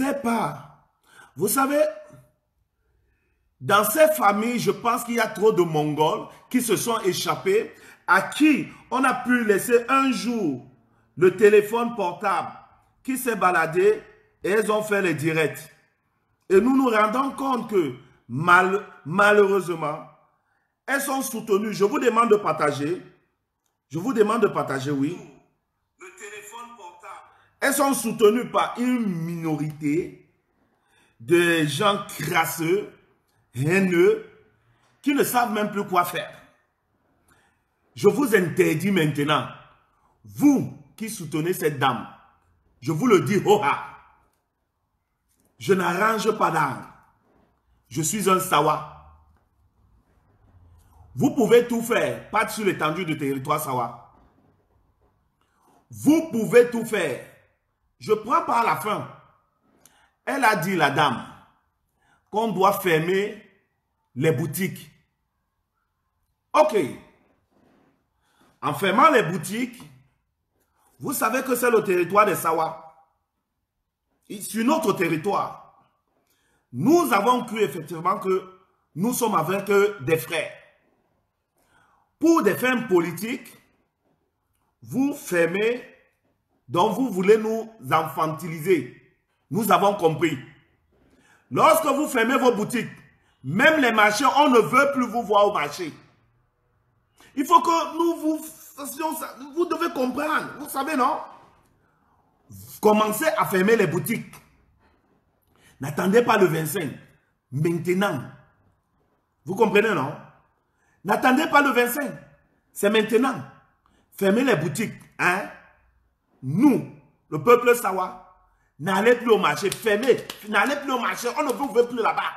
sais pas. Vous savez, dans ces familles, je pense qu'il y a trop de Mongols qui se sont échappés, à qui on a pu laisser un jour le téléphone portable qui s'est baladé et elles ont fait les directs. Et nous nous rendons compte que malheureusement, elles sont soutenues. Je vous demande de partager. Je vous demande de partager, oui. Le téléphone portable. Elles sont soutenues par une minorité de gens crasseux, haineux, qui ne savent même plus quoi faire. Je vous interdis maintenant, vous qui soutenez cette dame, je vous le dis, ho-ha, je n'arrange pas d'angle. Je suis un Sawa. Vous pouvez tout faire, pas sur l'étendue du territoire Sawa. Vous pouvez tout faire. Je prends par la fin. Elle a dit, la dame, qu'on doit fermer les boutiques. Ok. En fermant les boutiques, vous savez que c'est le territoire des Sawa. Sur notre territoire. Nous avons cru effectivement que nous sommes avec des frères. Pour des fins politiques, vous fermez, donc vous voulez nous infantiliser. Nous avons compris. Lorsque vous fermez vos boutiques, même les marchés, on ne veut plus vous voir au marché. Il faut que nous vous fassions ça. Vous devez comprendre. Vous savez, non? Commencez à fermer les boutiques. N'attendez pas le 25. Maintenant. Vous comprenez, non? N'attendez pas le 25. C'est maintenant. Fermez les boutiques. Hein? Nous, le peuple Sawa, n'allez plus au marché. Fermez. N'allez plus au marché. On ne vous veut plus là-bas.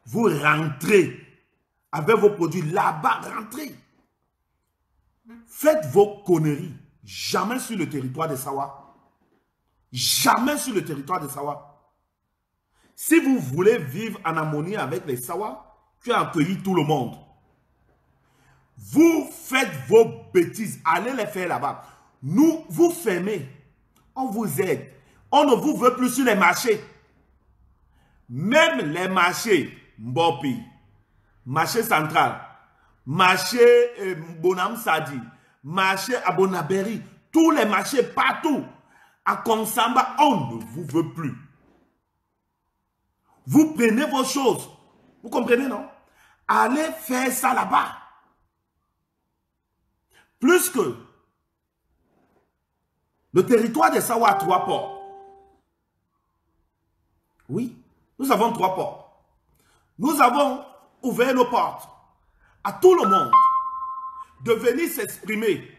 Vous rentrez avec vos produits là-bas. Rentrez. Faites vos conneries. Jamais sur le territoire de Sawa. Jamais sur le territoire de Sawa. Si vous voulez vivre en harmonie avec les Sawa, tu as accueilli tout le monde. Vous faites vos bêtises. Allez les faire là-bas. Nous, vous fermez. On vous aide. On ne vous veut plus sur les marchés. Même les marchés, Mbopi, marché central, marché Bonam Sadi, marché Abonaberi, tous les marchés partout, à Konsamba, on ne vous veut plus. Vous prenez vos choses. Vous comprenez, non? Allez faire ça là-bas. Plus que le territoire de Sawa a 3 ports. Oui, nous avons 3 ports. Nous avons ouvert nos portes à tout le monde de venir s'exprimer.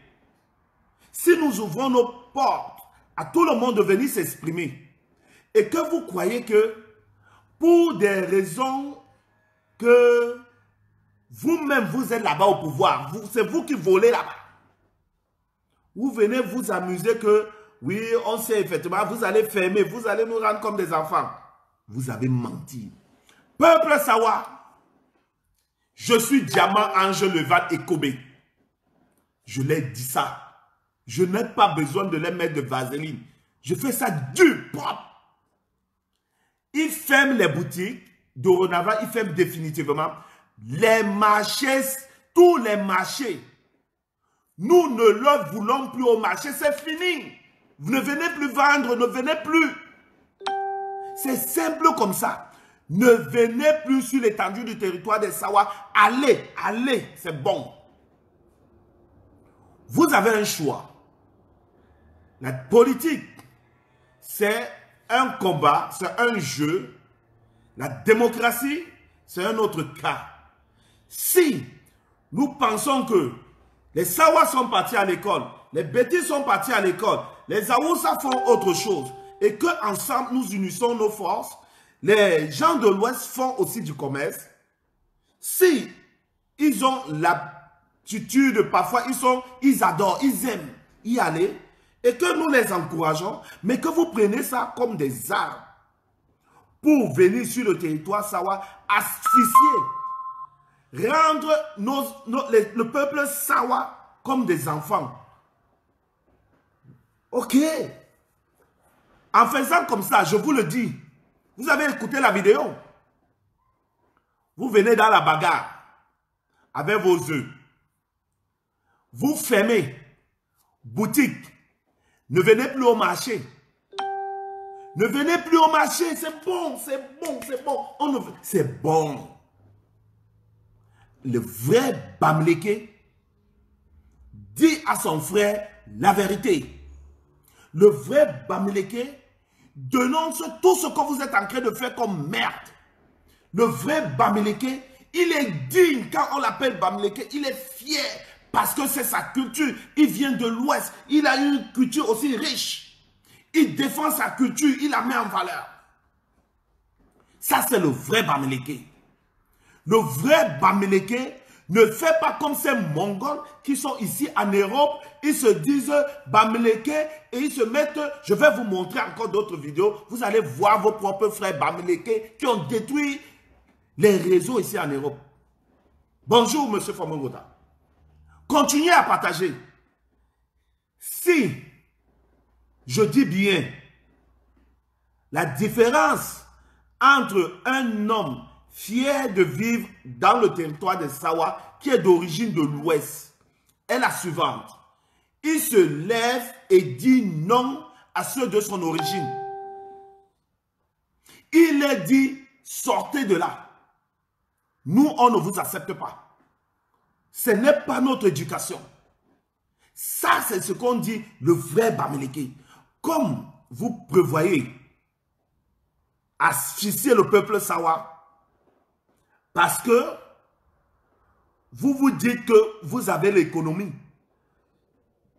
Si nous ouvrons nos portes à tout le monde de venir s'exprimer et que vous croyez que pour des raisons que vous-même vous êtes là-bas au pouvoir, c'est vous qui volez là-bas. Vous venez vous amuser que, oui, on sait effectivement, vous allez fermer, vous allez nous rendre comme des enfants. Vous avez menti. Peuple Sawa, je suis Diamant Ange Leval et Kobe. Je l'ai dit ça. Je n'ai pas besoin de les mettre de vaseline. Je fais ça du propre. Ils ferment les boutiques. Dorénavant, ils ferment définitivement. Les marchés, tous les marchés. Nous ne leur voulons plus au marché. C'est fini. Vous ne venez plus vendre, ne venez plus. C'est simple comme ça. Ne venez plus sur l'étendue du territoire des Sawa. Allez, allez, c'est bon. Vous avez un choix. La politique, c'est un combat, c'est un jeu. La démocratie, c'est un autre cas. Si nous pensons que les Sawa sont partis à l'école, les Bétis sont partis à l'école, les Aoussa font autre chose, et qu'ensemble nous unissons nos forces, les gens de l'Ouest font aussi du commerce. Si ils ont l'aptitude, parfois ils adorent, ils aiment y aller, et que nous les encourageons, mais que vous prenez ça comme des armes pour venir sur le territoire Sawa, asphyxier, rendre le peuple Sawa comme des enfants. Ok. En faisant comme ça, je vous le dis, vous avez écouté la vidéo. Vous venez dans la bagarre avec vos œufs. Vous fermez boutique. Ne venez plus au marché. Ne venez plus au marché. C'est bon, c'est bon, c'est bon. C'est bon. Le vrai Bamileke dit à son frère la vérité. Le vrai Bamileke dénonce tout ce que vous êtes en train de faire comme merde. Le vrai Bamileke, il est digne quand on l'appelle Bamileke. Il est fier parce que c'est sa culture. Il vient de l'Ouest. Il a une culture aussi riche. Il défend sa culture. Il la met en valeur. Ça, c'est le vrai Bamileke. Le vrai Bamileke ne fait pas comme ces Mongols qui sont ici en Europe. Ils se disent Bamileke et ils se mettent... Je vais vous montrer encore d'autres vidéos. Vous allez voir vos propres frères Bamileke qui ont détruit les réseaux ici en Europe. Bonjour, monsieur Famongota. Continuez à partager. Si, je dis bien, la différence entre un homme fier de vivre dans le territoire de Sawa, qui est d'origine de l'Ouest, est la suivante. Il se lève et dit non à ceux de son origine. Il leur dit, sortez de là. Nous, on ne vous accepte pas. Ce n'est pas notre éducation. Ça, c'est ce qu'on dit, le vrai Bamileke. Comme vous prévoyez asphyxier le peuple Sawa, parce que vous vous dites que vous avez l'économie.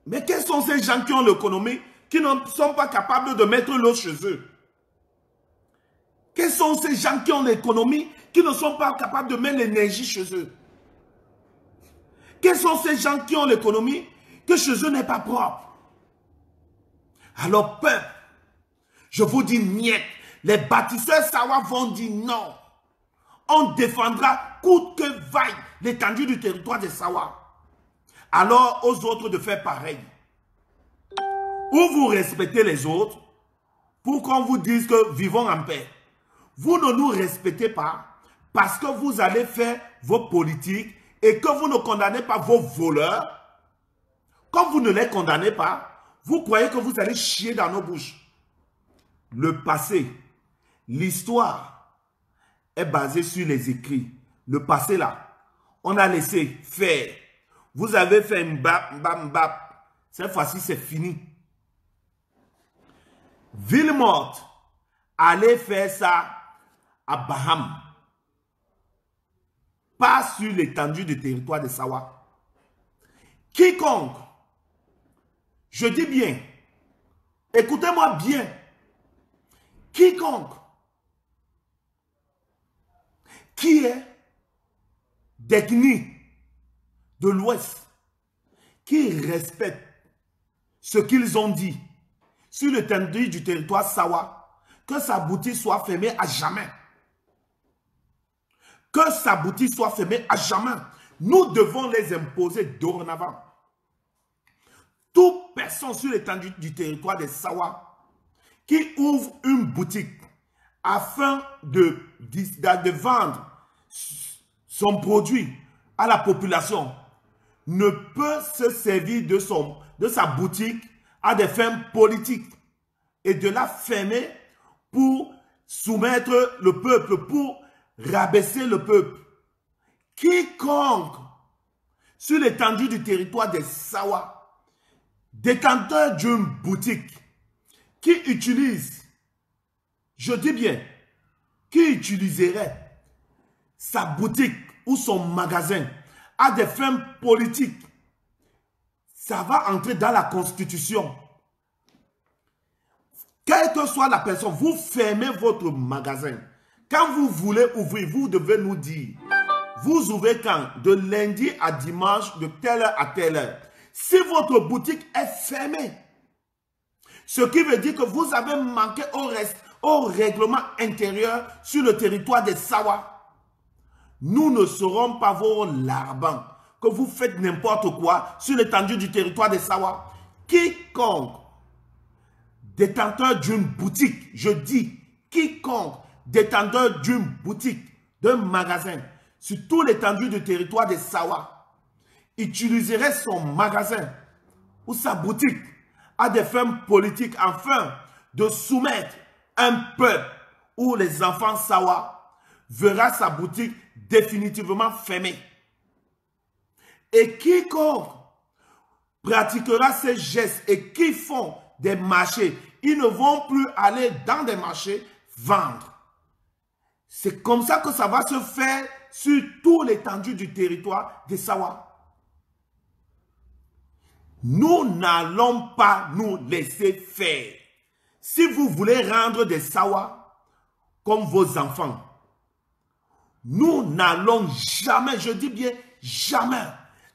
Mais quels sont ces gens qui ont l'économie, qui ne sont pas capables de mettre l'eau chez eux? Quels sont ces gens qui ont l'économie, qui ne sont pas capables de mettre l'énergie chez eux? Quels sont ces gens qui ont l'économie, que chez eux n'est pas propre? Alors, peuple, je vous dis niet. Les bâtisseurs Sawa vont dire non. On défendra coûte que vaille l'étendue du territoire de Sawa. Alors aux autres de faire pareil. Ou vous respectez les autres pour qu'on vous dise que vivons en paix. Vous ne nous respectez pas parce que vous allez faire vos politiques et que vous ne condamnez pas vos voleurs. Comme vous ne les condamnez pas, vous croyez que vous allez chier dans nos bouches. Le passé, l'histoire est basée sur les écrits. Le passé là, on a laissé faire. Vous avez fait mbap, mbap, mbap. Cette fois-ci, c'est fini. Villemort allait faire ça à Baham. Pas sur l'étendue du territoire de Sawa. Quiconque, je dis bien, écoutez-moi bien, quiconque qui est d'ethnie de l'Ouest, qui respecte ce qu'ils ont dit sur l'étendue du territoire Sawa, que sa boutique soit fermée à jamais. Que sa boutique soit fermée à jamais. Nous devons les imposer dorénavant. Toute personne sur l'étendue du territoire de Sawa qui ouvre une boutique afin de vendre son produit à la population ne peut se servir de sa boutique à des fins politiques et de la fermer pour soumettre le peuple, pour rabaisser le peuple. Quiconque sur l'étendue du territoire des Sawa, détenteur d'une boutique qui utilise, je dis bien, qui utiliserait sa boutique ou son magasin à des fins politiques, ça va entrer dans la Constitution. Quelle que soit la personne, vous fermez votre magasin. Quand vous voulez ouvrir, vous devez nous dire. Vous ouvrez quand? De lundi à dimanche, de telle heure à telle heure. Si votre boutique est fermée, ce qui veut dire que vous avez manqué au règlement intérieur sur le territoire des Sawa. Nous ne serons pas vos larbans, que vous faites n'importe quoi sur l'étendue du territoire des Sawa. Quiconque détenteur d'une boutique, je dis quiconque détenteur d'une boutique, d'un magasin, sur tout l'étendue du territoire de Sawa, utiliserait son magasin ou sa boutique à des fins politiques afin de soumettre un peuple où les enfants Sawa verra sa boutique définitivement fermée. Et quiconque pratiquera ces gestes et qui font des marchés, ils ne vont plus aller dans des marchés vendre. C'est comme ça que ça va se faire sur tout l'étendue du territoire de Sawa. Nous n'allons pas nous laisser faire. Si vous voulez rendre des Sawa comme vos enfants, nous n'allons jamais, je dis bien jamais,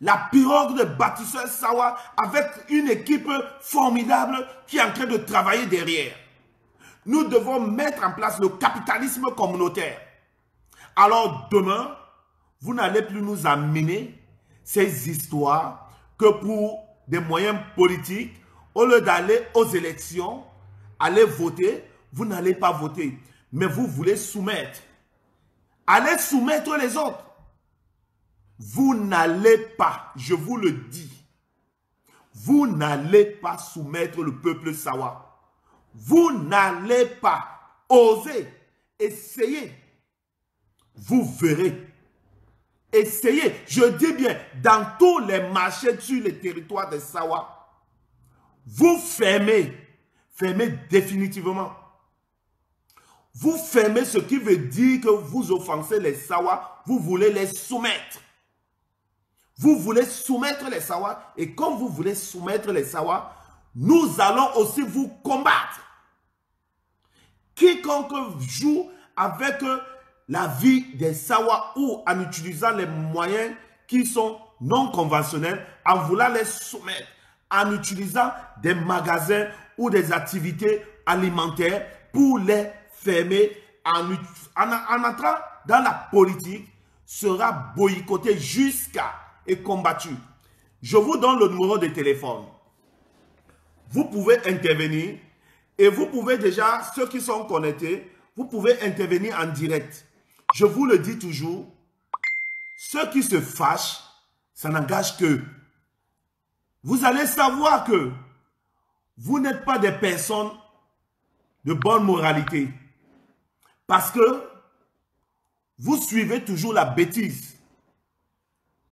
la pirogue de bâtisseurs Sawa avec une équipe formidable qui est en train de travailler derrière. Nous devons mettre en place le capitalisme communautaire. Alors demain, vous n'allez plus nous amener ces histoires que pour des moyens politiques, au lieu d'aller aux élections, aller voter, vous n'allez pas voter. Mais vous voulez soumettre. Allez soumettre les autres. Vous n'allez pas, je vous le dis, vous n'allez pas soumettre le peuple Sawa. Vous n'allez pas oser, essayer. Vous verrez. Essayez, je dis bien, dans tous les marchés sur le territoire de Sawa, vous fermez, fermez définitivement. Vous fermez, ce qui veut dire que vous offensez les Sawa, vous voulez les soumettre. Vous voulez soumettre les Sawa, et comme vous voulez soumettre les Sawa, nous allons aussi vous combattre. Quiconque joue avec la vie des Sawa ou en utilisant les moyens qui sont non conventionnels, en voulant les soumettre, en utilisant des magasins ou des activités alimentaires pour les fermer, en entrant dans la politique, sera boycotté jusqu'à et combattu. Je vous donne le numéro de téléphone. Vous pouvez intervenir et vous pouvez déjà, ceux qui sont connectés, vous pouvez intervenir en direct. Je vous le dis toujours, ceux qui se fâchent, ça n'engage qu'eux. Vous allez savoir que vous n'êtes pas des personnes de bonne moralité parce que vous suivez toujours la bêtise.